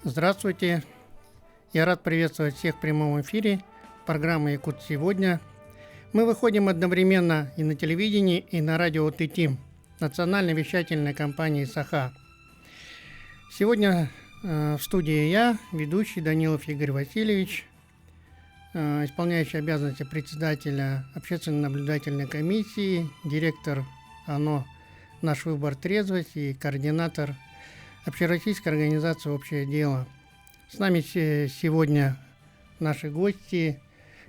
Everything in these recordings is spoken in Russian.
Здравствуйте! Я рад приветствовать всех в прямом эфире программы «Якут сегодня». Мы выходим одновременно и на телевидении, и на радио ТТИМ, национальной вещательной компании «Саха». Сегодня в студии я, ведущий Данилов Игорь Васильевич, исполняющий обязанности председателя общественной наблюдательной комиссии, директор ОНО «Наш выбор. Трезвость» и координатор общероссийской организации «Общее дело». С нами сегодня наши гости: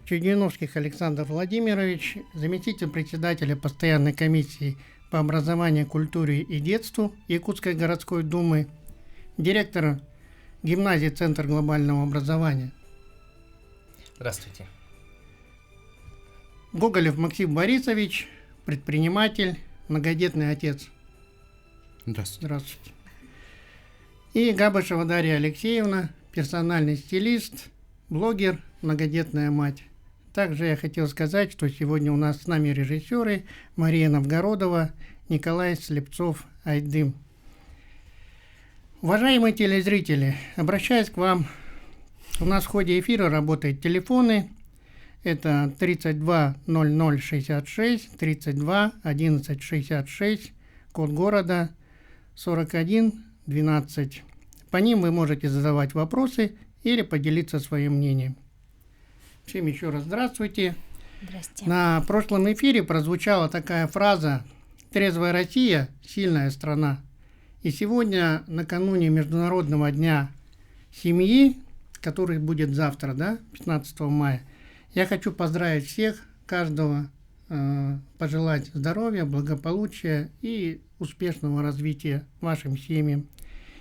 Чудиновских Александр Владимирович, заместитель председателя постоянной комиссии по образованию, культуре и детству Якутской городской думы, директор гимназии «Центр глобального образования». Здравствуйте. Гоголев Максим Борисович, предприниматель, многодетный отец. Здравствуйте. Здравствуйте. И Габышева Дарья Алексеевна, персональный стилист, блогер, многодетная мать. Также я хотел сказать, что сегодня у нас с нами режиссеры Мария Новгородова, Николай Слепцов-Айдым. Уважаемые телезрители, обращаюсь к вам. У нас в ходе эфира работают телефоны. Это 32 00 66, 32 11 66, код города 41 12. По ним вы можете задавать вопросы или поделиться своим мнением. Всем еще раз здравствуйте. Здрасте. На прошлом эфире прозвучала такая фраза: «Трезвая Россия – сильная страна». И сегодня, накануне Международного дня семьи, который будет завтра, 15 мая, я хочу поздравить всех, каждого, пожелать здоровья, благополучия и успешного развития вашим семьям.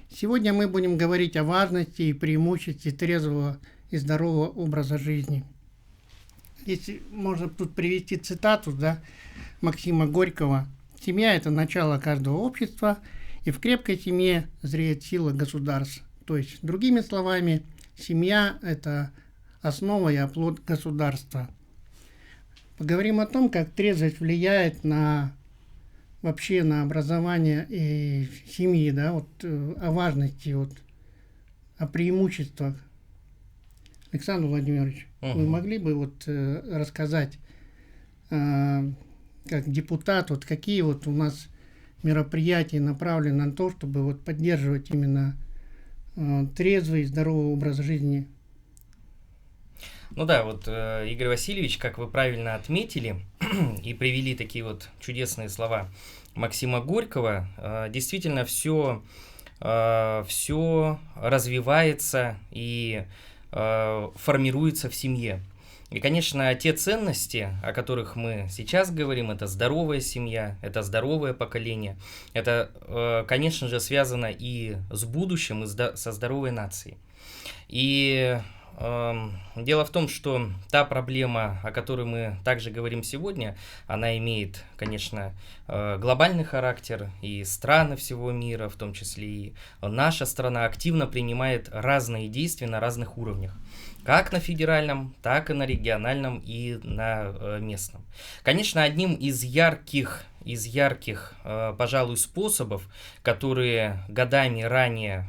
Сегодня мы будем говорить о важности и преимуществе трезвого и здорового образа жизни. Если можно тут привести цитату Максима Горького: «Семья – это начало каждого общества, и в крепкой семье зреет сила государств». То есть, другими словами, семья – это основа и оплот государства. Поговорим о том, как трезвость влияет вообще на образование и семьи, о важности, о преимуществах. Александр Владимирович, вы могли бы рассказать, как депутат, какие у нас мероприятия направлены на то, чтобы поддерживать именно трезвый и здоровый образ жизни? Игорь Васильевич, как вы правильно отметили и привели такие чудесные слова Максима Горького, действительно все развивается и формируется в семье. И, конечно, те ценности, о которых мы сейчас говорим, это здоровая семья, это здоровое поколение, это, конечно же, связано и с будущим, и со здоровой нацией. И дело в том, что та проблема, о которой мы также говорим сегодня, она имеет, конечно, глобальный характер, и страны всего мира, в том числе и наша страна, активно принимает разные действия на разных уровнях. Как на федеральном, так и на региональном и на местном. Конечно, одним из ярких, пожалуй, способов, которые годами ранее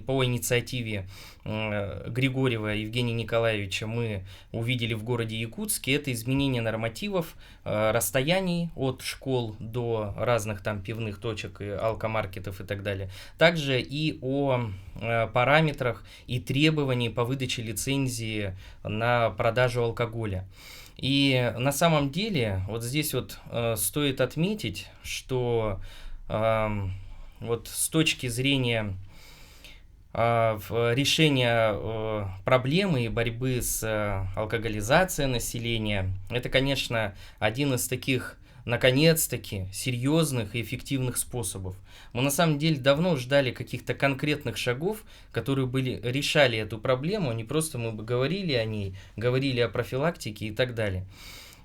по инициативе Григорьева Евгения Николаевича мы увидели в городе Якутске, это изменение нормативов, расстояний от школ до разных пивных точек, и алкомаркетов и так далее. Также и о параметрах и требований по выдаче лицензии на продажу алкоголя. И на самом деле здесь стоит отметить, что с точки зрения решения проблемы и борьбы с алкоголизацией населения, это, конечно, один из таких, наконец-таки, серьезных и эффективных способов. Мы на самом деле давно ждали каких-то конкретных шагов, которые решали эту проблему, не просто мы бы говорили о ней, говорили о профилактике и так далее.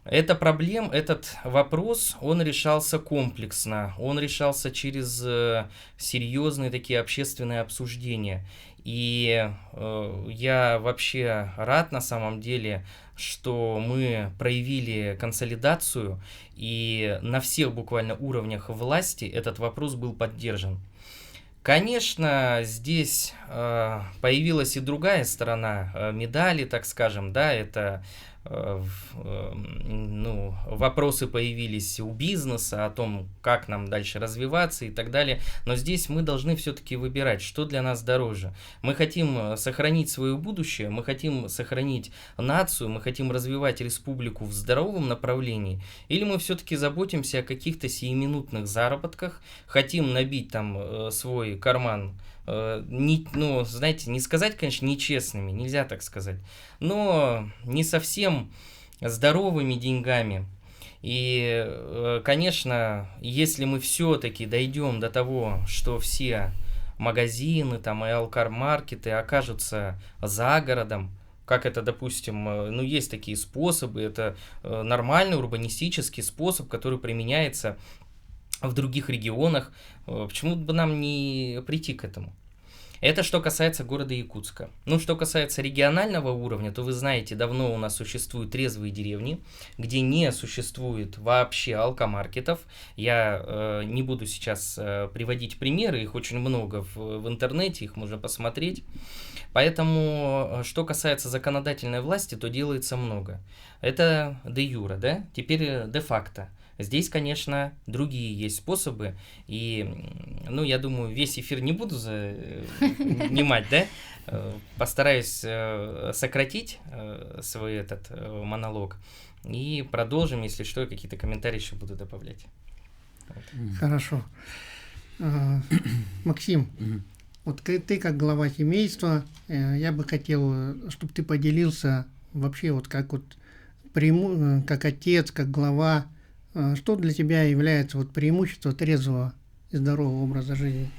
Этот вопрос, он решался комплексно, он решался через серьезные такие общественные обсуждения. И я вообще рад на самом деле, что мы проявили консолидацию, и на всех буквально уровнях власти этот вопрос был поддержан. Конечно, здесь появилась и другая сторона медали, так скажем, да, это ну, вопросы появились у бизнеса о том, как нам дальше развиваться и так далее. Но здесь мы должны все-таки выбирать, что для нас дороже. Мы хотим сохранить свое будущее, мы хотим сохранить нацию, мы хотим развивать республику в здоровом направлении, или мы все-таки заботимся о каких-то сиюминутных заработках, хотим набить там свой карман, ну, знаете, не сказать, конечно, нечестными, нельзя так сказать, но не совсем здоровыми деньгами. И, конечно, если мы все-таки дойдем до того, что все магазины там и алкар-маркеты окажутся за городом, как это, допустим, ну, есть такие способы, это нормальный урбанистический способ, который применяется в других регионах, почему бы нам не прийти к этому? Это что касается города Якутска. Ну, что касается регионального уровня, то вы знаете, давно у нас существуют трезвые деревни, где не существует вообще алкомаркетов. Я не буду сейчас приводить примеры, их очень много в интернете, их можно посмотреть. Поэтому, что касается законодательной власти, то делается много. Это де юре, да? Теперь де факто. Здесь, конечно, другие есть способы, и, ну, я думаю, весь эфир не буду занимать, да? Постараюсь сократить свой этот монолог и продолжим, если что, какие-то комментарии еще буду добавлять. Хорошо. Максим, вот ты как глава семейства, я бы хотел, чтобы ты поделился вообще вот как как отец, как глава, что для тебя является вот преимущество трезвого и здорового образа жизни?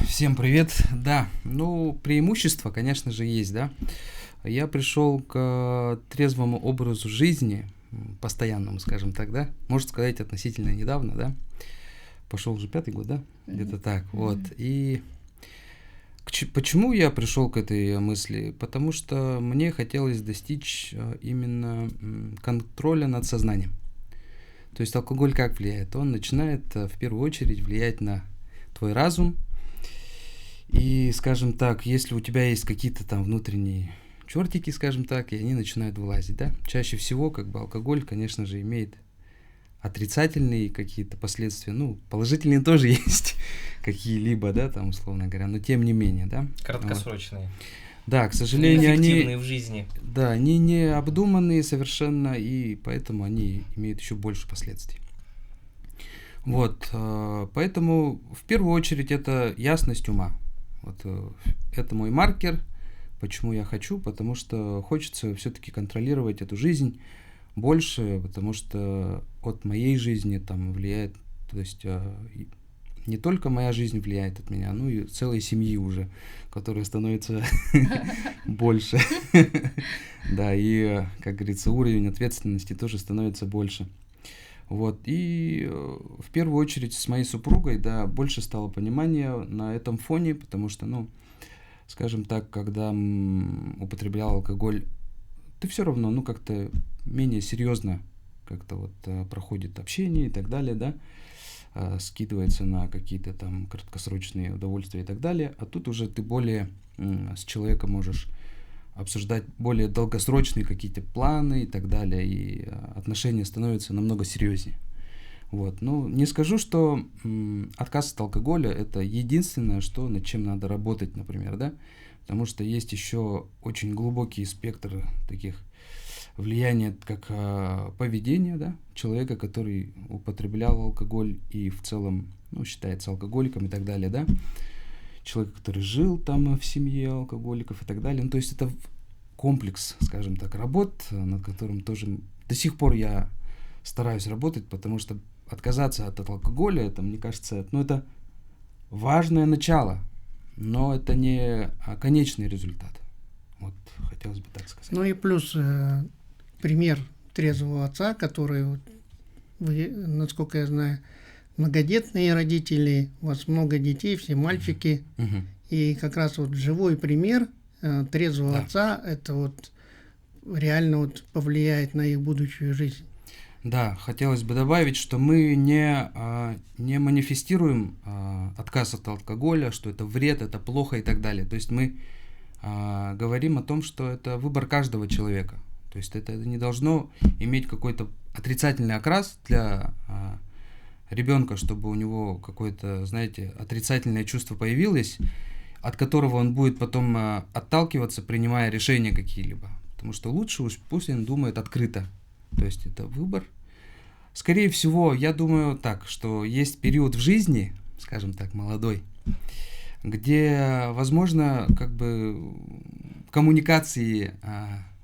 Всем привет. Да, ну, преимущество, конечно же, есть, да. Я пришел к трезвому образу жизни, постоянному, скажем так, да. Можно сказать, относительно недавно, да. Пошел уже 5-й год, да? Где-то так, вот. И почему я пришел к этой мысли? Потому что мне хотелось достичь именно контроля над сознанием. То есть алкоголь как влияет? Он начинает в первую очередь влиять на твой разум. И, скажем так, если у тебя есть какие-то там внутренние чертики, скажем так, и они начинают вылазить, да? Чаще всего, как бы, алкоголь, конечно же, имеет отрицательные какие-то последствия. Ну, положительные тоже есть какие-либо, да, там, условно говоря, но тем не менее, да? Краткосрочные. Да, к сожалению, они в жизни. Да, они не обдуманные совершенно, и поэтому они имеют еще больше последствий. Вот, поэтому в первую очередь это ясность ума. Вот, это мой маркер, почему я хочу, потому что хочется все-таки контролировать эту жизнь больше, потому что от моей жизни там влияет, то есть не только моя жизнь влияет от меня, ну и целой семьи уже, которая становится больше. Да, и, как говорится, уровень ответственности тоже становится больше. Вот, и в первую очередь с моей супругой, да, больше стало понимания на этом фоне, потому что, ну, скажем так, когда употреблял алкоголь, ты все равно, ну, как-то менее серьезно как-то вот проходит общение и так далее, да, скидывается на какие-то там краткосрочные удовольствия и так далее, а тут уже ты более с человеком можешь обсуждать более долгосрочные какие-то планы и так далее, и отношения становятся намного серьезнее. Вот. Ну, не скажу, что отказ от алкоголя – это единственное, что, над чем надо работать, например, да, потому что есть еще очень глубокий спектр таких влияния, как поведение, да, человека, который употреблял алкоголь и в целом, ну, считается алкоголиком и так далее, да, человек, который жил там в семье алкоголиков и так далее. Ну, то есть это комплекс, скажем так, работ, над которым тоже до сих пор я стараюсь работать, потому что отказаться от алкоголя, это, мне кажется, ну, это важное начало, но это не конечный результат. Вот, хотелось бы так сказать. Ну и плюс пример трезвого отца, который, вы, насколько я знаю, многодетные родители, у вас много детей, все мальчики, и как раз вот живой пример трезвого отца, это вот реально вот повлияет на их будущую жизнь. Да, хотелось бы добавить, что мы не манифестируем отказ отказ от алкоголя, что это вред, это плохо и так далее. То есть мы говорим о том, что это выбор каждого человека. То есть это не должно иметь какой-то отрицательный окрас для ребенка, чтобы у него какое-то, знаете, отрицательное чувство появилось, от которого он будет потом отталкиваться, принимая решения какие-либо. Потому что лучше уж пусть он думает открыто. То есть это выбор. Скорее всего, я думаю так, что есть период в жизни, скажем так, молодой, где, возможно, как бы коммуникации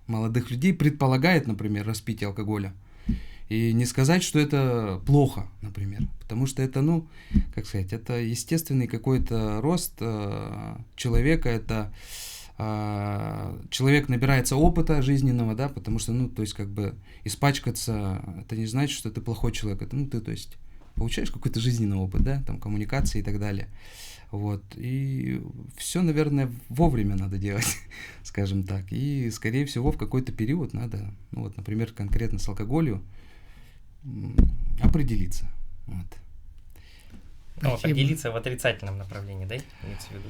молодых людей предполагает, например, распитие алкоголя. И не сказать, что это плохо, например, потому что это, ну, как сказать, это естественный какой-то рост человека, это человек набирается опыта жизненного, да, потому что, ну, то есть, как бы, испачкаться, это не значит, что ты плохой человек, это, ну, ты, то есть, получаешь какой-то жизненный опыт, да, там, коммуникации и так далее, вот, и все, наверное, вовремя надо делать, скажем так, и, скорее всего, в какой-то период надо, ну, вот, например, конкретно с алкоголем определиться, вот. Ну, определиться в отрицательном направлении, да, имеется в виду?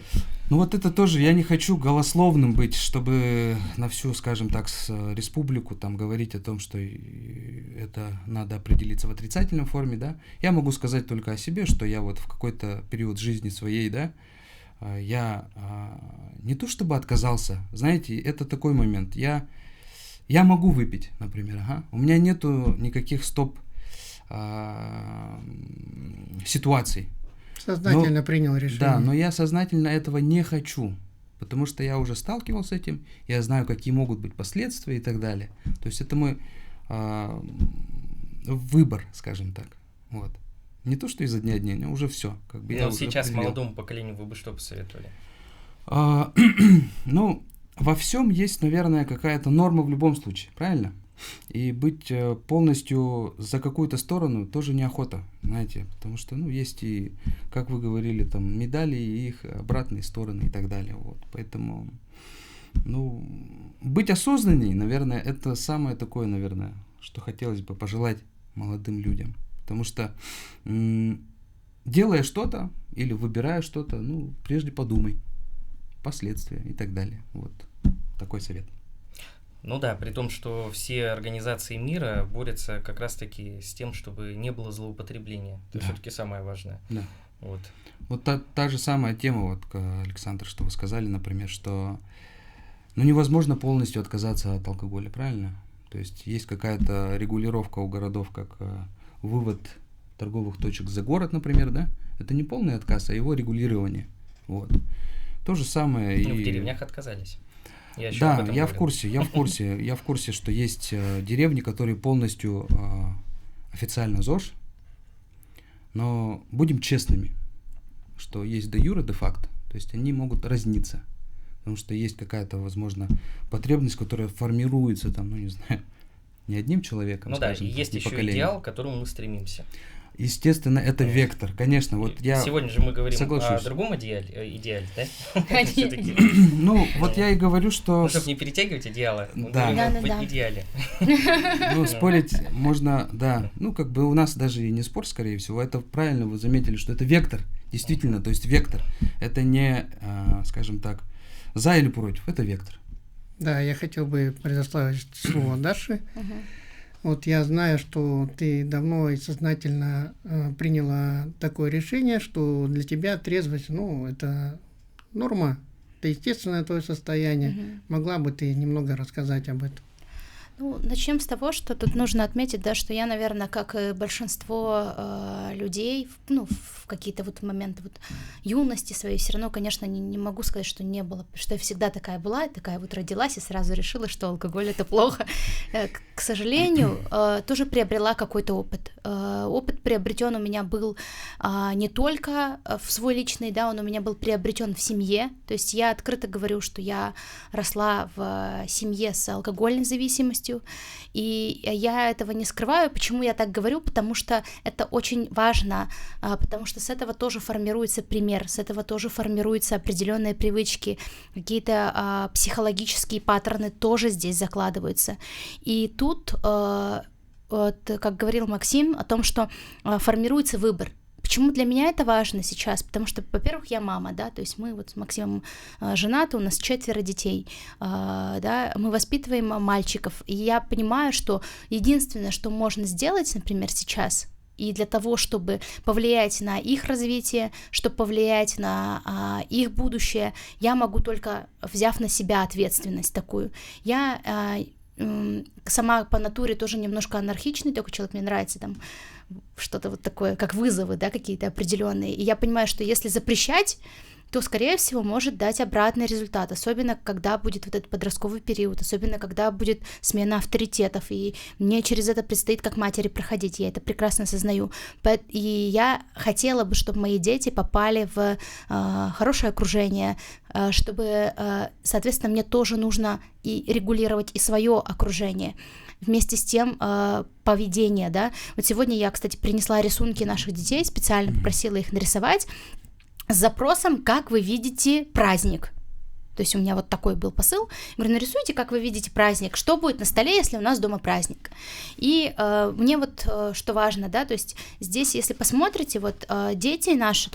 Ну вот это тоже, я не хочу голословным быть, чтобы на всю, скажем так, республику там говорить о том, что это надо определиться в отрицательной форме, да. Я могу сказать только о себе, что я вот в какой-то период жизни своей, да, я не то чтобы отказался, знаете, это такой момент, я могу выпить, например, у меня нету никаких ситуаций. Сознательно принял решение. Да, но я сознательно этого не хочу, потому что я уже сталкивался с этим, я знаю, какие могут быть последствия и так далее. То есть это мой выбор, скажем так. Вот. Не то, что изо дня в день, а уже все. Как бы но сейчас молодому поколению вы бы что посоветовали? Ну, во всем есть, наверное, какая-то норма в любом случае, правильно? И быть полностью за какую-то сторону тоже неохота, знаете, потому что, ну, есть и, как вы говорили, там, медали и их обратные стороны и так далее, вот, поэтому, ну, быть осознанней, наверное, это самое такое, наверное, что хотелось бы пожелать молодым людям, потому что, делая что-то или выбирая что-то, ну, прежде подумай, последствия и так далее, вот, такой совет. Ну да, при том, что все организации мира борются как раз-таки с тем, чтобы не было злоупотребления. Это все-таки самое важное. Да. Вот. Вот та же самая тема, вот, Александр, что вы сказали, например, что ну, невозможно полностью отказаться от алкоголя, правильно? То есть есть какая-то регулировка у городов, как вывод торговых точек за город, например, да? Это не полный отказ, а его регулирование. Вот. То же самое и... в деревнях отказались. Да, я в курсе, что есть деревни, которые полностью официально ЗОЖ, но будем честными, что есть де юре, де факто, то есть они могут разниться, потому что есть какая-то, возможно, потребность, которая формируется там, ну не знаю, не одним человеком, ну скажем, да, и есть еще идеал, к которому мы стремимся. Естественно, это вектор, конечно. Вот я сегодня же мы говорим соглашусь. О другом идеале, да? Ну, вот я и говорю, что... Ну, чтобы не перетягивать идеалы, мы говорим об идеале. Ну, спорить можно, да. Ну, как бы у нас даже и не спор, скорее всего, это правильно вы заметили, что это вектор, действительно, то есть вектор. Это не, скажем так, за или против, это вектор. Да, я хотел бы предоставить слово Даше. Вот я знаю, что ты давно и сознательно приняла такое решение, что для тебя трезвость, ну, это норма, это естественное твое состояние. Могла бы ты немного рассказать об этом? Ну, начнем с того, что тут нужно отметить, да, что я, наверное, как и большинство людей, ну, в какие-то вот моменты вот юности своей, все равно, конечно, не могу сказать, что не было, что я всегда такая была, такая вот родилась и сразу решила, что алкоголь — это плохо. К сожалению, тоже приобрела какой-то опыт. Опыт приобретен у меня был не только в свой личный, да, он у меня был приобретен в семье, то есть я открыто говорю, что я росла в семье с алкогольной зависимостью, и я этого не скрываю. Почему я так говорю? Потому что это очень важно, потому что с этого тоже формируется пример, с этого тоже формируются определенные привычки, какие-то психологические паттерны тоже здесь закладываются. И тут, вот, как говорил Максим, о том, что формируется выбор. Почему для меня это важно сейчас? Потому что, во-первых, я мама, да, то есть мы вот с Максимом женаты, у нас 4 детей, да, мы воспитываем мальчиков, и я понимаю, что единственное, что можно сделать, например, сейчас, и для того, чтобы повлиять на их развитие, чтобы повлиять на их будущее, я могу только, взяв на себя ответственность такую. Я сама по натуре тоже немножко анархичный такой человек, мне нравится там что-то вот такое, как вызовы, да, какие-то определенные. И я понимаю, что если запрещать, то, скорее всего, может дать обратный результат, особенно когда будет вот этот подростковый период, особенно когда будет смена авторитетов, и мне через это предстоит как матери проходить, я это прекрасно осознаю. И я хотела бы, чтобы мои дети попали в хорошее окружение, чтобы, соответственно, мне тоже нужно и регулировать и свое окружение. Вместе с тем поведение, да. Вот сегодня я, кстати, принесла рисунки наших детей, специально попросила их нарисовать, с запросом, как вы видите праздник. То есть у меня вот такой был посыл. Я говорю, нарисуйте, как вы видите праздник, что будет на столе, если у нас дома праздник. И мне вот что важно, да, то есть здесь, если посмотрите, вот дети наши,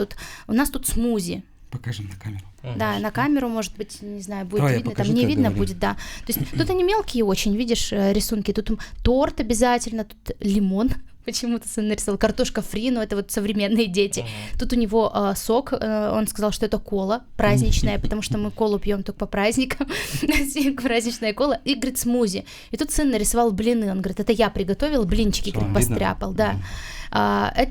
у нас тут смузи. Покажем на камеру. Да, на камеру, может быть, не знаю, будет Давай, видно, покажи, там не как видно говорим. будет, да. То есть тут они мелкие очень, видишь, рисунки, тут торт обязательно, тут лимон. Почему-то сын нарисовал, картошка фри, но это вот современные дети. Тут у него сок, он сказал, что это кола праздничная, потому что мы колу пьем только по праздникам, праздничная кола, и, говорит, смузи. И тут сын нарисовал блины, он говорит, это я приготовил, блинчики, говорит, постряпал, да.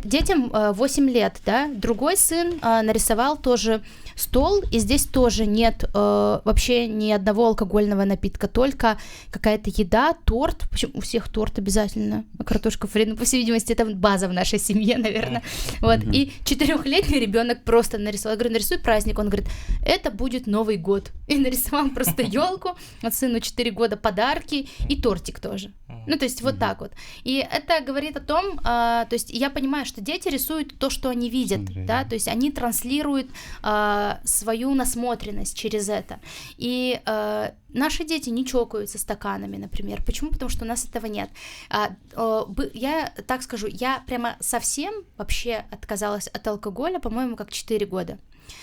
Детям 8 лет, да, другой сын нарисовал тоже стол, и здесь тоже нет вообще ни одного алкогольного напитка, только какая-то еда, торт, причем у всех торт обязательно, картошка фри, ну, по всей видимости, это база в нашей семье, наверное, вот, и 4-летний ребенок просто нарисовал, я говорю, нарисуй праздник, он говорит, это будет Новый год, и нарисовал просто елку, от сыну 4 года подарки и тортик тоже, ну, то есть вот так вот, и это говорит о том, то есть я понимаю, что дети рисуют то, что они видят, да, то есть они транслируют свою насмотренность через это. И наши дети не чокаются стаканами, например. Почему? Потому что у нас этого нет. Я так скажу, я прямо совсем вообще отказалась от алкоголя, по-моему, как 4 года.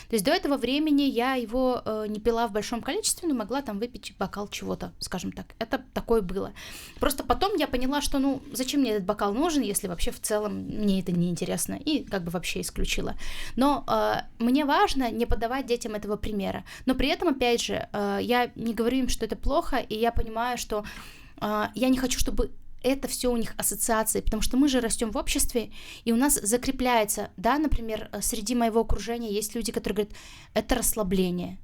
То есть до этого времени я его не пила в большом количестве, но могла там выпить бокал чего-то, скажем так. Это такое было. Просто потом я поняла, что, ну, зачем мне этот бокал нужен, если вообще в целом мне это не интересно, и как бы вообще исключила. Но мне важно не подавать детям этого примера. Но при этом, опять же, я не говорю им, что это плохо, и я понимаю, что я не хочу, чтобы это все у них ассоциации, потому что мы же растем в обществе, и у нас закрепляется, да, например, среди моего окружения есть люди, которые говорят, это расслабление,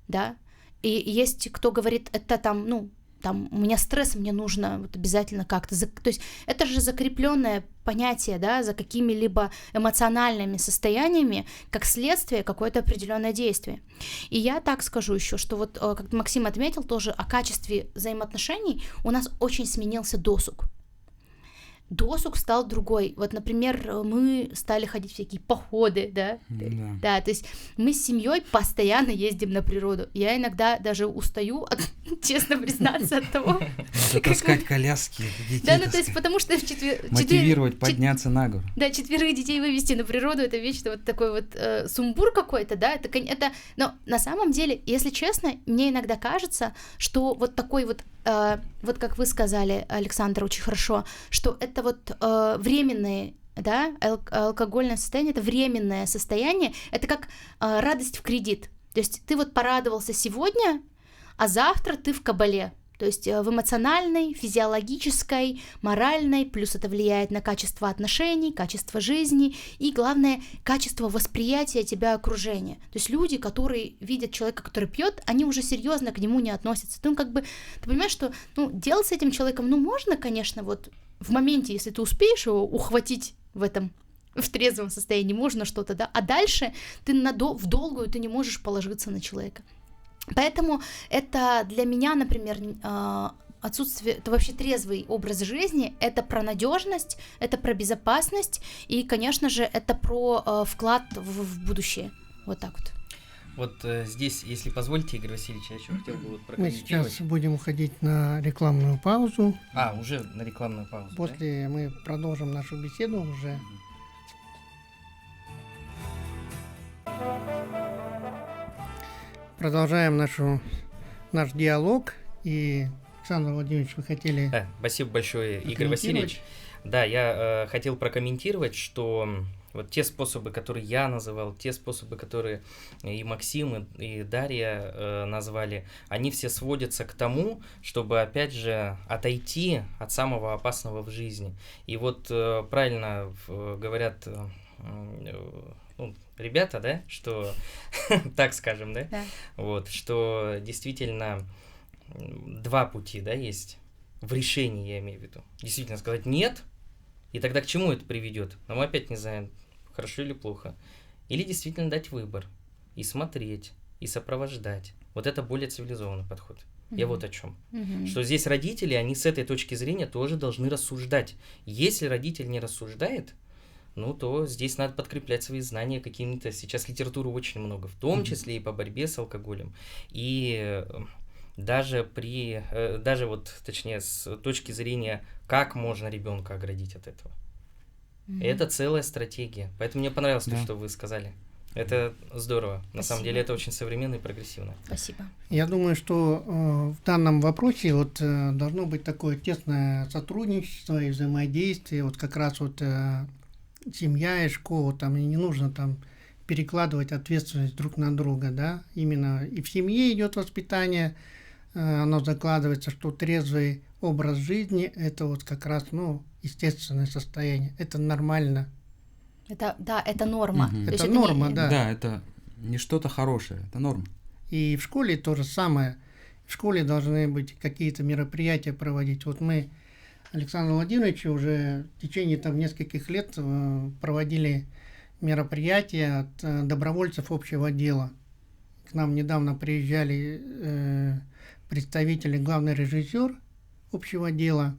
да, и есть кто говорит, это там, ну, там, у меня стресс, мне нужно вот обязательно как-то, то есть это же закрепленное понятие, да, за какими-либо эмоциональными состояниями, как следствие какое-то определенное действие. И я так скажу еще, что вот, как Максим отметил тоже о качестве взаимоотношений, у нас очень сменился досуг. Досуг стал другой. Вот, например, мы стали ходить в всякие походы, да? Да, то есть мы с семьей постоянно ездим на природу. Я иногда даже устаю, честно признаться, от того, таскать коляски детей. Да, ну то есть потому что мотивировать подняться на гору. Да, 4 детей вывести на природу, это вечно вот такой вот сумбур какой-то, да, это, но на самом деле, если честно, мне иногда кажется, что вот такой вот, вот как вы сказали, Александр, очень хорошо, что это вот временные, да, алкогольное состояние, это временное состояние, это как радость в кредит, то есть ты вот порадовался сегодня, а завтра ты в кабале. То есть в эмоциональной, физиологической, моральной, плюс это влияет на качество отношений, качество жизни и, главное, качество восприятия тебя окружения. То есть люди, которые видят человека, который пьет, они уже серьезно к нему не относятся. Ты, как бы, ты понимаешь, что делать с этим человеком, можно, конечно, вот в моменте, если ты успеешь его ухватить в трезвом состоянии, можно что-то, да, а дальше ты в долгую ты не можешь положиться на человека. Поэтому это для меня, например, отсутствие, это вообще трезвый образ жизни, это про надежность, это про безопасность и, конечно же, это про вклад в будущее. Вот так вот. Вот здесь, если позволите, Игорь Васильевич, я еще хотел бы Мы прокомментировать. сейчас будем уходить на рекламную паузу. Уже на рекламную паузу. После мы продолжим нашу беседу уже. продолжаем наш диалог. И, Александр Владимирович, вы хотели... Да, спасибо большое, Игорь прокомментировать? Васильевич. Да, я хотел прокомментировать, что вот те способы, которые я называл, те способы, которые и Максим, и Дарья назвали, они все сводятся к тому, чтобы, опять же, отойти от самого опасного в жизни. И вот правильно говорят ребята, да, что, так скажем, да, вот, что действительно два пути, да, есть в решении, я имею в виду. Действительно сказать «нет», и тогда к чему это приведет? Но мы опять не знаем, хорошо или плохо. Или действительно дать выбор, и смотреть, и сопровождать. Вот это более цивилизованный подход. Я вот о чем. Что здесь родители, они с этой точки зрения тоже должны рассуждать. Если родитель не рассуждает, ну, то здесь надо подкреплять свои знания какими-то. Сейчас литературы очень много, в том числе и по борьбе с алкоголем. И даже точнее, с точки зрения, как можно ребенка оградить от этого. Это целая стратегия. Поэтому мне понравилось то, что вы сказали. Это здорово. На самом деле это очень современно и прогрессивно. Спасибо. Я думаю, что в данном вопросе вот должно быть такое тесное сотрудничество и взаимодействие. Вот как раз вот семья и школа, там и не нужно там перекладывать ответственность друг на друга, да. Именно и в семье идет воспитание, оно закладывается, что трезвый образ жизни – это вот как раз, естественное состояние, это нормально. Это норма. Это норма, да. Да, это не что-то хорошее, это норма. И в школе то же самое. В школе должны быть какие-то мероприятия проводить. Вот мы, Александр Владимирович, уже в течение там нескольких лет проводили мероприятия от добровольцев общего дела. К нам недавно приезжали представители, главный режиссер общего дела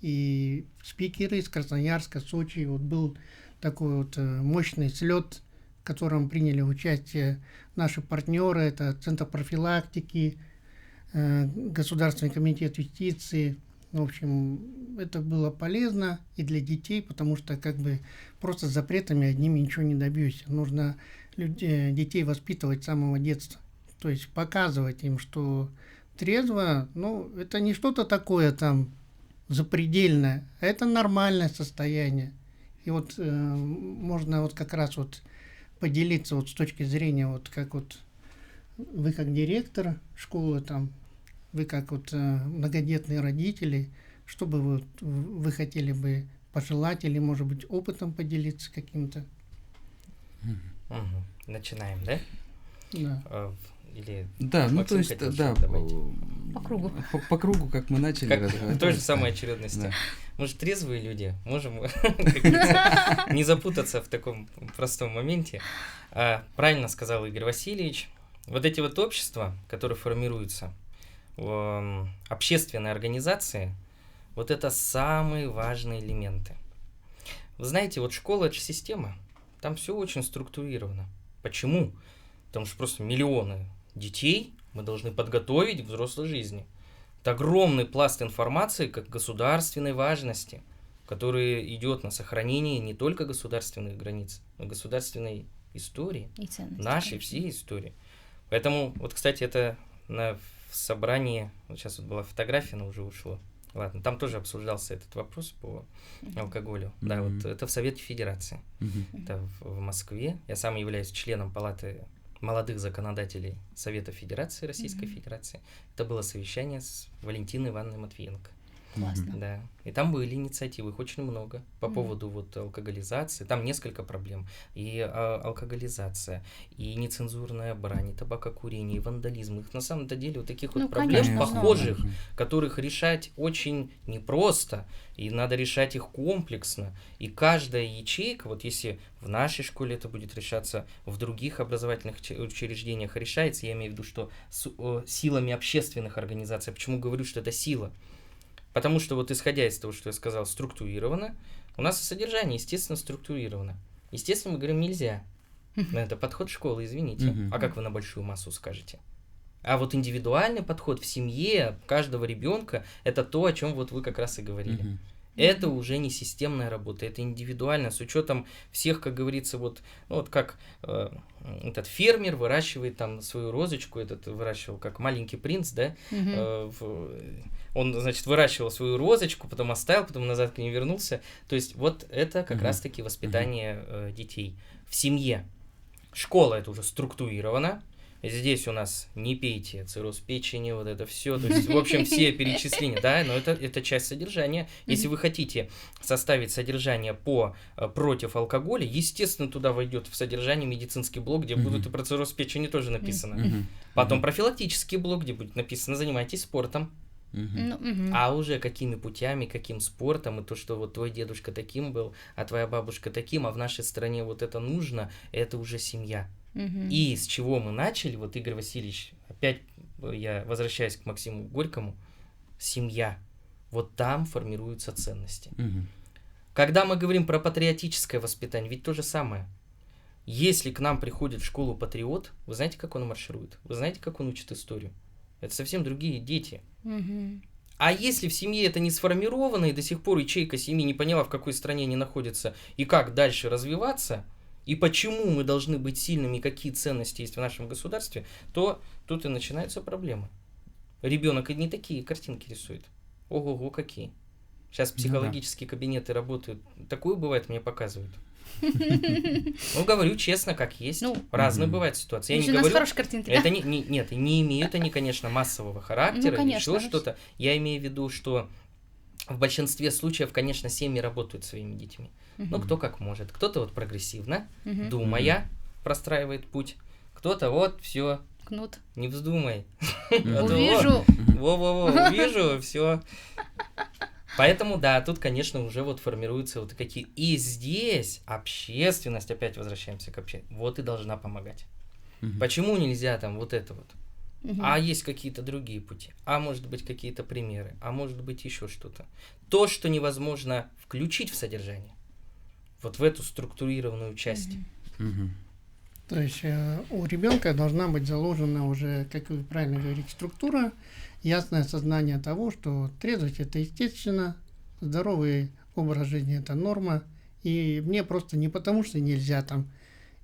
и спикеры из Красноярска, Сочи. Вот был такой вот мощный слет, в котором приняли участие наши партнеры. Это Центр профилактики, Государственный комитет юстиции. В общем, это было полезно и для детей, потому что как бы просто с запретами одними ничего не добьешься. Нужно детей воспитывать с самого детства. То есть показывать им, что трезво, это не что-то такое там запредельное, а это нормальное состояние. И вот можно вот как раз вот поделиться вот с точки зрения, вот как вот вы как директор школы, там, вы как вот многодетные родители, что бы вы хотели бы пожелать или, может быть, опытом поделиться каким-то? Начинаем, да? Да. Или да, то есть, да, по кругу. По кругу, как мы начали разговаривать. В той же самой очередности. Да. Мы же трезвые люди, можем не запутаться в таком простом моменте. Правильно сказал Игорь Васильевич. Вот эти вот общества, которые формируются, общественные организации, вот это самые важные элементы. Вы знаете, вот школа – это же система, там все очень структурировано. Почему? Потому что просто миллионы детей мы должны подготовить к взрослой жизни. Это огромный пласт информации, как государственной важности, который идет на сохранение не только государственных границ, но и государственной истории, И ценности, нашей конечно. всей истории. Поэтому, вот, кстати, это в собрании, вот сейчас вот была фотография, но уже ушло. Ладно, там тоже обсуждался этот вопрос по алкоголю. Да, вот это в Совете Федерации. Это в Москве. Я сам являюсь членом Палаты молодых законодателей Совета Федерации Российской Федерации. Это было совещание с Валентиной Ивановной Матвиенко. Классно. Да. И там были инициативы, их очень много по поводу вот алкоголизации. Там несколько проблем. И алкоголизация, и нецензурная брань, и табакокурение, и вандализм. Их на самом-то деле вот таких вот проблем конечно, похожих, которых решать очень непросто, и надо решать их комплексно. И каждая ячейка, вот если в нашей школе это будет решаться, в других образовательных учреждениях решается, я имею в виду, что силами общественных организаций. Почему говорю, что это сила? Потому что вот исходя из того, что я сказал, структурировано, у нас и содержание, естественно, структурировано. Естественно, мы говорим, нельзя. Но это подход школы, извините. А как вы на большую массу скажете? А вот индивидуальный подход в семье каждого ребенка, это то, о чем вот вы как раз и говорили. Это уже не системная работа, это индивидуально, с учетом всех, как говорится, вот, ну, вот как этот фермер выращивает там свою розочку, этот выращивал как маленький принц, да, он, значит, выращивал свою розочку, потом оставил, потом назад к ней вернулся. То есть вот это как раз-таки воспитание детей в семье. Школа это уже структурировано. Здесь у нас не пейте, цирроз печени, вот это все. То есть, в общем, все перечисления, да, но это часть содержания. Если вы хотите составить содержание против алкоголя, естественно, туда войдет в содержание медицинский блок, где будут и про цирроз печени тоже написано. Потом профилактический блок, где будет написано «Занимайтесь спортом». А уже какими путями, каким спортом, и то, что вот твой дедушка таким был, а твоя бабушка таким, а в нашей стране вот это нужно, это уже семья. И с чего мы начали, вот Игорь Васильевич, опять я возвращаюсь к Максиму Горькому, семья, вот там формируются ценности. Когда мы говорим про патриотическое воспитание, ведь то же самое. Если к нам приходит в школу патриот, вы знаете, как он марширует? Вы знаете, как он учит историю? Это совсем другие дети. А если в семье это не сформировано, и до сих пор ячейка семьи не поняла, в какой стране они находятся, и как дальше развиваться, и почему мы должны быть сильными, и какие ценности есть в нашем государстве, то тут и начинаются проблемы. Ребенок и не такие картинки рисует. Ого-го, какие. Сейчас психологические кабинеты работают. Такое бывает, мне показывают. Ну, говорю честно, как есть. Разные бывают ситуации. Я не говорю, хорошие картинки, это нет, не имеют они, конечно, массового характера, или еще что-то. Я имею в виду, что в большинстве случаев, конечно, семьи работают своими детьми. Ну, кто как может. Кто-то вот прогрессивно, думая, простраивает путь. Кто-то вот, все. Кнут. Не вздумай. Увижу. Во-во-во, увижу, все. Поэтому, да, тут, конечно, уже вот формируются вот какие... И здесь общественность, опять возвращаемся к общественности, вот и должна помогать. Почему нельзя там вот это вот? А есть какие-то другие пути, а может быть какие-то примеры, а может быть еще что-то. То, что невозможно включить в содержание, вот в эту структурированную часть. То есть у ребенка должна быть заложена уже, как вы правильно говорите, структура, ясное сознание того, что трезвость это естественно, здоровый образ жизни это норма, и мне просто не потому, что нельзя там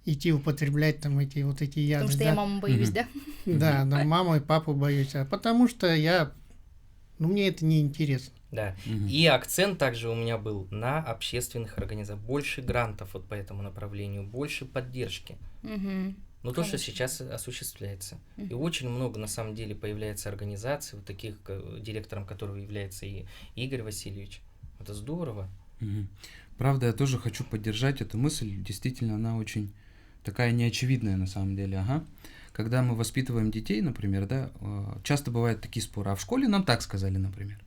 идти употреблять там эти яды. Потому что я маму боюсь, да? Да, маму и папу боюсь, а потому что мне это не интересно. Да, и акцент также у меня был на общественных организациях. Больше грантов вот по этому направлению, больше поддержки. Но то, что сейчас осуществляется. И очень много, на самом деле, появляется организаций, вот таких, директором которого является и Игорь Васильевич. Это здорово. Правда, я тоже хочу поддержать эту мысль. Действительно, она очень такая неочевидная на самом деле. Когда мы воспитываем детей, например, да, часто бывают такие споры. А в школе нам так сказали, например.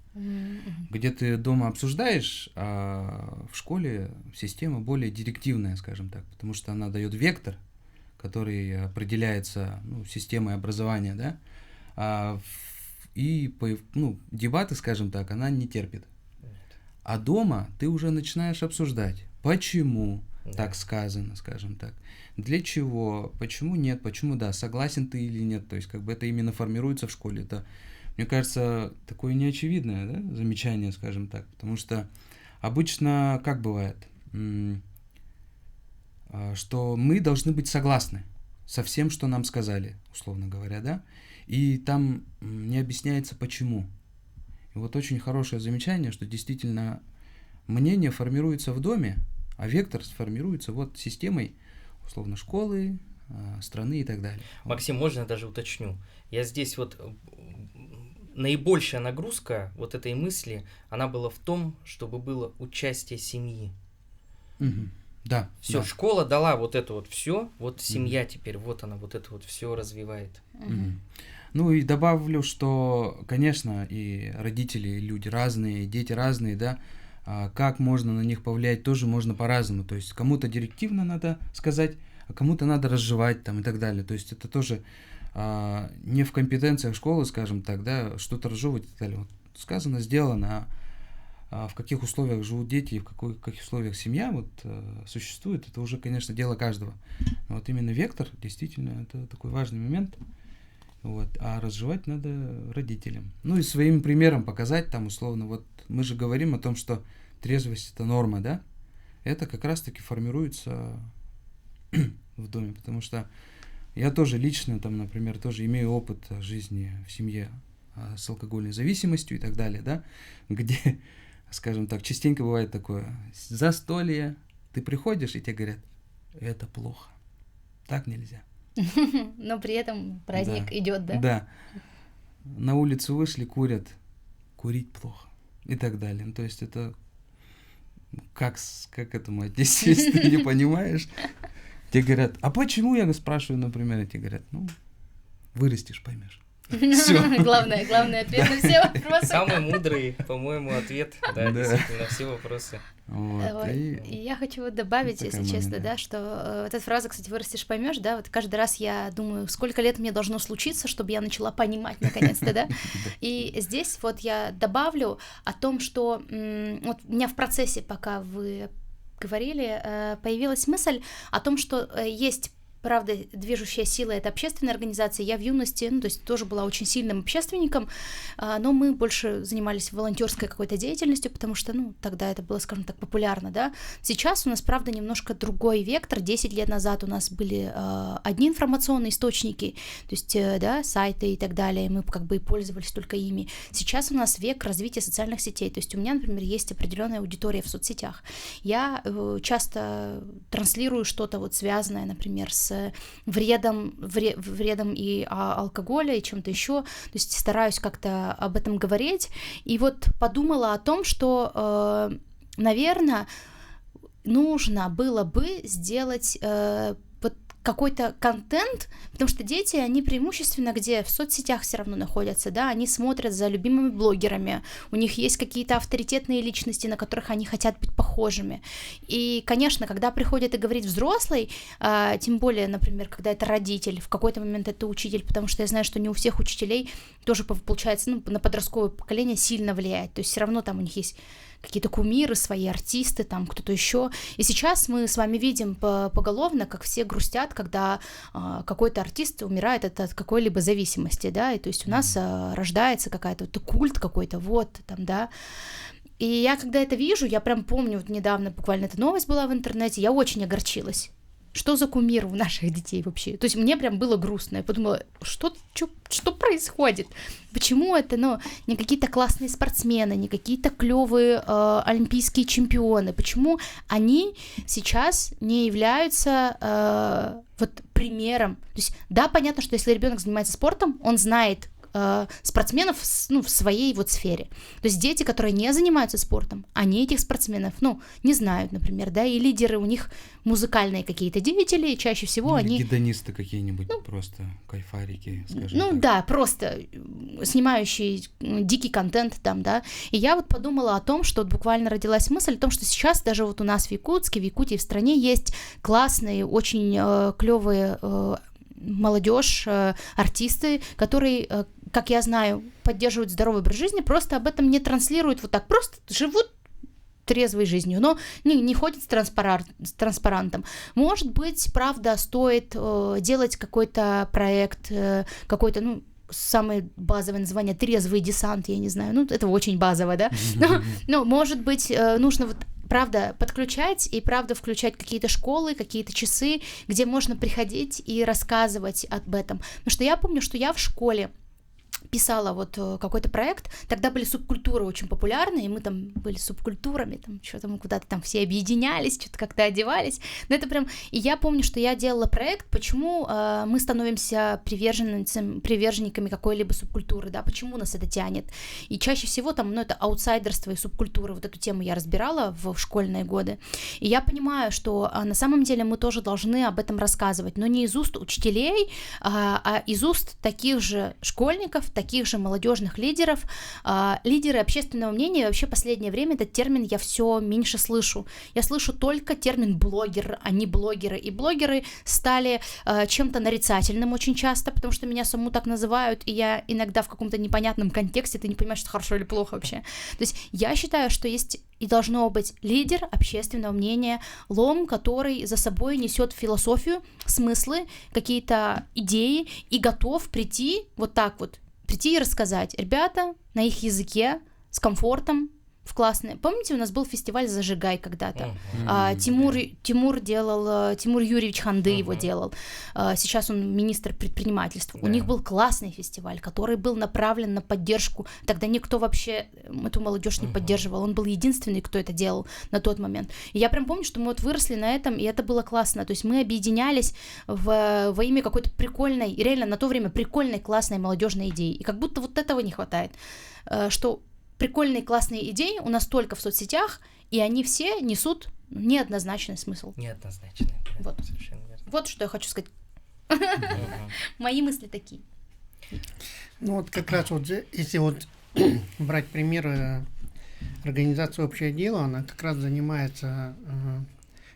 Где ты дома обсуждаешь, а в школе система более директивная, скажем так, потому что она дает вектор, который определяется системой образования, да, и дебаты, скажем так, она не терпит. А дома ты уже начинаешь обсуждать, почему так сказано, скажем так, для чего, почему нет, почему да, согласен ты или нет, то есть как бы это именно формируется в школе. Это, мне кажется, такое неочевидное, да, замечание, скажем так, потому что обычно как бывает, что мы должны быть согласны со всем, что нам сказали, условно говоря, да, и там не объясняется почему. И вот очень хорошее замечание, что действительно мнение формируется в доме, а вектор сформируется вот системой, условно, школы, страны и так далее. Максим, можно я даже уточню? Я здесь вот наибольшая нагрузка вот этой мысли, она была в том, чтобы было участие семьи. Да. Все, да. Школа дала вот это вот все, вот семья теперь, вот она вот это вот все развивает. Ну и добавлю, что, конечно, и родители, и люди разные, и дети разные, да, как можно на них повлиять, тоже можно по-разному. То есть кому-то директивно надо сказать, а кому-то надо разжевать там и так далее. То есть это тоже не в компетенциях школы, скажем так, да, что-то разжевывать и так далее. Вот сказано, сделано, а в каких условиях живут дети и в каких условиях семья вот существует, это уже, конечно, дело каждого. Но вот именно вектор, действительно, это такой важный момент. Вот, а разжевать надо родителям. Ну и своим примером показать, там, условно, вот мы же говорим о том, что трезвость это норма, да, это как раз-таки формируется в доме, потому что я тоже лично, там, например, тоже имею опыт жизни в семье с алкогольной зависимостью и так далее, да, где, скажем так, частенько бывает такое, застолье, ты приходишь, и тебе говорят, это плохо, так нельзя. Но при этом праздник Да. идет, да? Да. На улицу вышли, курят, курить плохо и так далее. Ну, то есть это как к этому отнестись, ты не понимаешь. Тебе говорят, а почему, я спрашиваю, например, и тебе говорят, ну, вырастешь, поймешь. Всё. Главный ответ на все вопросы. Самый мудрый, по-моему, ответ, да, Да. действительно, на все вопросы. Вот, И я хочу вот добавить, такая если честно, момент, да, что вот эта фраза, кстати, вырастешь, поймешь, да, вот каждый раз я думаю, сколько лет мне должно случиться, чтобы я начала понимать наконец-то, да, и здесь вот я добавлю о том, что вот у меня в процессе, пока вы говорили, появилась мысль о том, что есть правда, движущая сила — это общественная организация. Я в юности, ну, то есть тоже была очень сильным общественником, но мы больше занимались волонтерской какой-то деятельностью, потому что, ну, тогда это было, скажем так, популярно, да. Сейчас у нас, правда, немножко другой вектор. 10 лет назад у нас были одни информационные источники, то есть, да, сайты и так далее, и мы как бы и пользовались только ими. Сейчас у нас век развития социальных сетей, то есть у меня, например, есть определенная аудитория в соцсетях. Я часто транслирую что-то вот связанное, например, с вредом и алкоголя, и чем-то еще, то есть стараюсь как-то об этом говорить, и вот подумала о том, что, наверное, нужно было бы сделать вот какой-то контент, потому что дети, они преимущественно где? В соцсетях все равно находятся, да, они смотрят за любимыми блогерами, у них есть какие-то авторитетные личности, на которых они хотят быть похожими. И, конечно, когда приходит и говорит взрослый, тем более, например, когда это родитель, в какой-то момент это учитель, потому что я знаю, что не у всех учителей тоже, получается, ну, на подростковое поколение сильно влияет, то есть все равно там у них есть какие-то кумиры, свои артисты, там кто-то еще. И сейчас мы с вами видим поголовно, как все грустят, когда какой-то артист умирает от какой-либо зависимости, да, и то есть у нас рождается какая-то вот культ какой-то, вот, там, да. И я, когда это вижу, я прям помню, вот недавно буквально эта новость была в интернете, я очень огорчилась. Что за кумир у наших детей вообще? То есть мне прям было грустно. Я подумала, что происходит? Почему это, ну, не какие-то классные спортсмены, не какие-то клевые олимпийские чемпионы? Почему они сейчас не являются вот примером? То есть, да, понятно, что если ребенок занимается спортом, он знает спортсменов, ну, в своей вот сфере. То есть дети, которые не занимаются спортом, они этих спортсменов, ну, не знают, например, да, и лидеры у них музыкальные какие-то деятели, и чаще всего они... Гедонисты какие-нибудь, ну, просто кайфарики, скажем ну, так. да, просто снимающие дикий контент там, да. И я вот подумала о том, что вот буквально родилась мысль о том, что сейчас даже вот у нас в Якутске, в Якутии, в стране есть классные, очень клевые молодежь, артисты, которые, как я знаю, поддерживают здоровый образ жизни, просто об этом не транслируют вот так, просто живут трезвой жизнью, но не ходят с транспарантом. Может быть, правда, стоит делать какой-то проект, какой-то, ну, самое базовое название «Трезвый десант», я не знаю, ну, это очень базово, да, но может быть, нужно вот правда подключать и правда включать какие-то школы, какие-то часы, где можно приходить и рассказывать об этом. Потому что я помню, что я в школе писала вот какой-то проект, тогда были субкультуры очень популярны, и мы там были субкультурами, там что-то мы куда-то там все объединялись, что-то как-то одевались, но это прям, и я помню, что я делала проект, почему мы становимся приверженниками какой-либо субкультуры, да, почему нас это тянет, и чаще всего там, ну, это аутсайдерство и субкультура, вот эту тему я разбирала в школьные годы, и я понимаю, что на самом деле мы тоже должны об этом рассказывать, но не из уст учителей, а из уст таких же школьников, таких же молодежных лидеров. Лидеры общественного мнения, вообще в последнее время этот термин я все меньше слышу. Я слышу только термин блогер, а не блогеры. И блогеры стали чем-то нарицательным очень часто, потому что меня саму так называют, и я иногда в каком-то непонятном контексте, ты не понимаешь, что хорошо или плохо вообще. То есть я считаю, что есть и должно быть лидер общественного мнения, лом, который за собой несет философию, смыслы, какие-то идеи и готов прийти вот так вот, прийти и рассказать, ребята, на их языке, с комфортом, в классные. Помните, у нас был фестиваль «Зажигай» когда-то. Тимур Юрьевич Ханды его делал. Сейчас он министр предпринимательства. У них был классный фестиваль, который был направлен на поддержку. Тогда никто вообще эту молодежь не поддерживал. Он был единственный, кто это делал на тот момент. И я прям помню, что мы вот выросли на этом, и это было классно. То есть мы объединялись во имя какой-то прикольной, и реально на то время прикольной, классной молодежной идеи. И как будто вот этого не хватает. Что прикольные, классные идеи у нас только в соцсетях, и они все несут неоднозначный смысл. Неоднозначный. Вот. Совершенно верно. Вот что я хочу сказать. Мои мысли такие. Ну вот как раз вот, если вот брать пример организации «Общее дело», она как раз занимается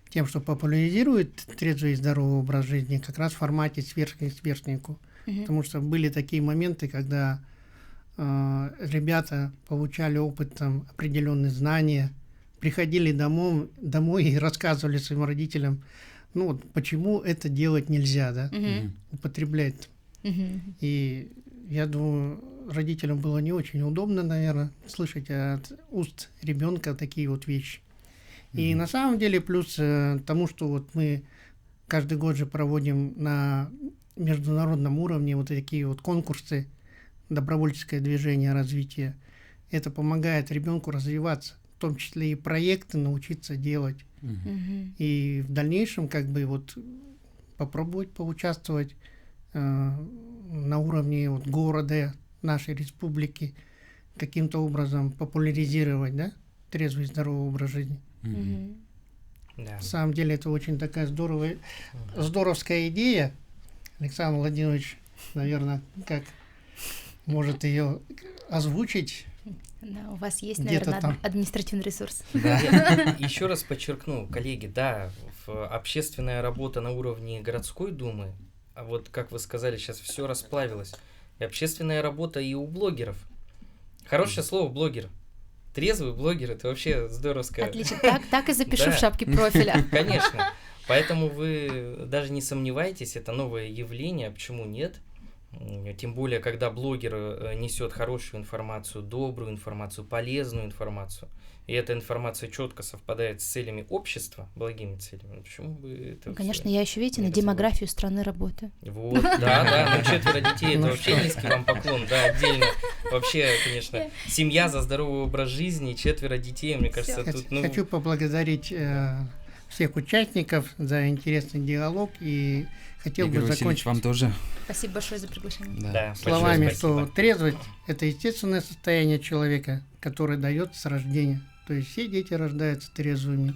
тем, что популяризирует трезвый и здоровый образ жизни как раз в формате сверстник сверстнику. Потому что были такие моменты, когда ребята получали опыт, там, определенные знания, приходили домой и рассказывали своим родителям, ну вот почему это делать нельзя, да, употреблять. И я думаю, родителям было не очень удобно, наверное, слышать от уст ребенка такие вот вещи. И на самом деле плюс тому, что вот мы каждый год же проводим на международном уровне вот такие вот конкурсы, добровольческое движение развития, это помогает ребенку развиваться, в том числе и проекты научиться делать. И в дальнейшем как бы вот попробовать поучаствовать на уровне вот города, нашей республики, каким-то образом популяризировать, да, трезвый и здоровый образ жизни. Да. На самом деле это очень такая здоровская идея. Александр Владимирович, наверное, как может ее озвучить. Да, у вас есть, Где-то наверное, там. административный ресурс. Еще раз подчеркну, коллеги, да, общественная работа на уровне городской думы, а вот как вы сказали, сейчас все расплавилось. И общественная работа и у блогеров. Хорошее слово блогер. Трезвый блогер, это вообще здоровское. Отлично, так и запишу Да. в шапке профиля. Конечно. Поэтому вы даже не сомневайтесь, это новое явление, почему нет? Тем более, когда блогер несет хорошую информацию, добрую информацию, полезную информацию, и эта информация четко совпадает с целями общества, благими целями, почему бы это... Ну, конечно, я еще, видите, на не демографию страны работаю. Вот, да, ну 4 детей, это вообще низкий вам поклон, да, отдельно. Вообще, конечно, семья за здоровый образ жизни, 4 детей, мне кажется, тут, ну... Хочу поблагодарить всех участников за интересный диалог и хотел Игорь бы Васильевич, закончить вам тоже. Спасибо большое за приглашение. Да, словами, большое что спасибо. трезвость – это естественное состояние человека, которое дается с рождения. То есть все дети рождаются трезвыми.